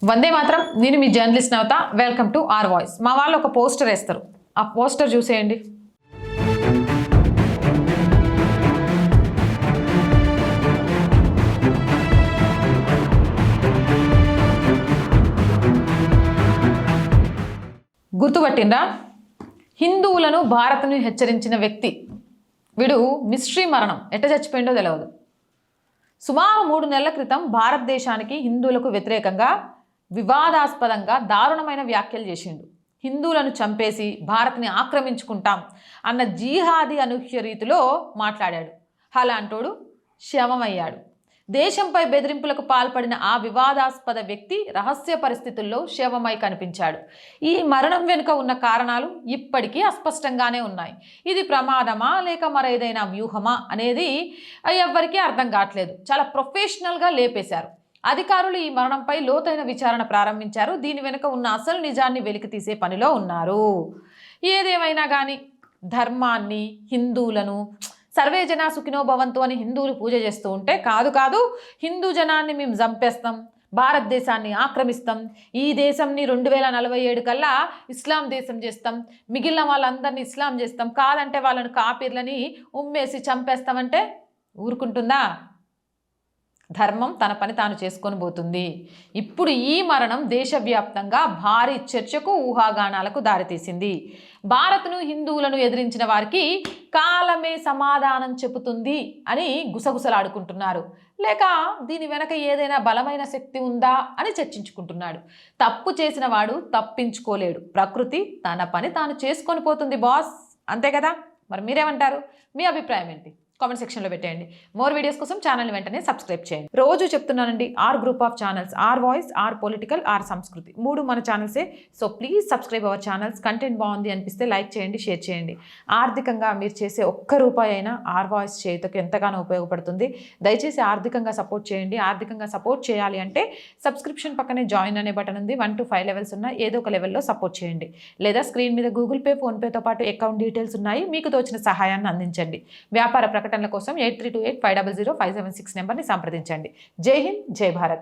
వందే మాత్రం. నేను మీ journalist Navata. Welcome to R voice. మా వాళ్ళు ఒక పోస్టర్ వేస్తారు, ఆ పోస్టర్ చూసేయండి. గుర్తుపట్టిందా? హిందువులను భారత్ను హెచ్చరించిన వ్యక్తి వీడు. మిస్టరీ మరణం, ఎట్ట చచ్చిపోయిందో తెలియదు. సుమారు 3 నెలల క్రితం భారతదేశానికి హిందువులకు వ్యతిరేకంగా వివాదాస్పదంగా దారుణమైన వ్యాఖ్యలు చేసిండు. హిందువులను చంపేసి భారత్ని ఆక్రమించుకుంటాం అన్న జీహాదీ అనూహ్య రీతిలో మాట్లాడాడు. అలాంటోడు శవమయ్యాడు. దేశంపై బెదిరింపులకు పాల్పడిన ఆ వివాదాస్పద వ్యక్తి రహస్య పరిస్థితుల్లో శవమై కనిపించాడు. ఈ మరణం వెనుక ఉన్న కారణాలు ఇప్పటికీ అస్పష్టంగానే ఉన్నాయి. ఇది ప్రమాదమా లేక మరేదైనా వ్యూహమా అనేది ఎవ్వరికీ అర్థం కావట్లేదు. చాలా ప్రొఫెషనల్గా లేపేశారు. అధికారులు ఈ మరణంపై లోతైన విచారణ ప్రారంభించారు. దీని వెనుక ఉన్న అసలు నిజాన్ని వెలికితీసే పనిలో ఉన్నారు. ఏదేమైనా కానీ ధర్మాన్ని, హిందువులను సర్వే జనా సుఖినో భవంతు అని హిందువులు పూజ చేస్తూ ఉంటే కాదు హిందూ జనాన్ని మేము చంపేస్తాం, భారతదేశాన్ని ఆక్రమిస్తాం, ఈ దేశంని 2047 కల్లా ఇస్లాం దేశం చేస్తాం, మిగిలిన వాళ్ళందరినీ ఇస్లాం చేస్తాం, కాదంటే వాళ్ళని కాపీర్లని ఉమ్మేసి చంపేస్తామంటే ఊరుకుంటుందా? ధర్మం తన పని తాను చేసుకొని పోతుంది. ఇప్పుడు ఈ మరణం దేశవ్యాప్తంగా భారీ చర్చకు, ఊహాగానాలకు దారితీసింది. భారత్ను, హిందువులను ఎదిరించిన వారికి కాలమే సమాధానం చెబుతుంది అని గుసగుసలాడుకుంటున్నారు. లేక దీని వెనక ఏదైనా బలమైన శక్తి ఉందా అని చర్చించుకుంటున్నాడు. తప్పు చేసిన వాడు తప్పించుకోలేడు. ప్రకృతి తన పని తాను చేసుకొని పోతుంది బాస్, అంతే కదా? మరి మీరేమంటారు? మీ అభిప్రాయం ఏంటి? కామెంట్ సెక్షన్లో పెట్టేయండి. మోర్ వీడియోస్ కోసం ఛానల్ని వెంటనే సబ్స్క్రైబ్ చేయండి. రోజు చెప్తున్నానండి, R group of channels, R voice, R political, R Sanskriti, 3 మన ఛానల్సే. So please subscribe our channels. Content బాగుంది అనిపిస్తే లైక్ చేయండి, షేర్ చేయండి. ఆర్థికంగా మీరు చేసే ఒక్క రూపాయి అయినా ఆర్ వాయిస్ చేయుటకు ఎంతగానో ఉపయోగపడుతుంది. దయచేసి ఆర్థికంగా సపోర్ట్ చేయండి. ఆర్థికంగా సపోర్ట్ చేయాలి అంటే సబ్స్క్రిప్షన్ పక్కనే జాయిన్ అనే బటన్ ఉంది. 1 to 5 లెవెల్స్ ఉన్నాయి. ఏదో ఒక లెవెల్లో సపోర్ట్ చేయండి. లేదా స్క్రీన్ మీద గూగుల్ పే, ఫోన్పేతో పాటు అకౌంట్ డీటెయిల్స్ ఉన్నాయి. మీకు తోచిన సహాయాన్ని అందించండి. వ్యాపార ప్రకటనల కోసం 8328500576 నెంబర్ని సంప్రదించండి. జై హింద్, జై భారత్.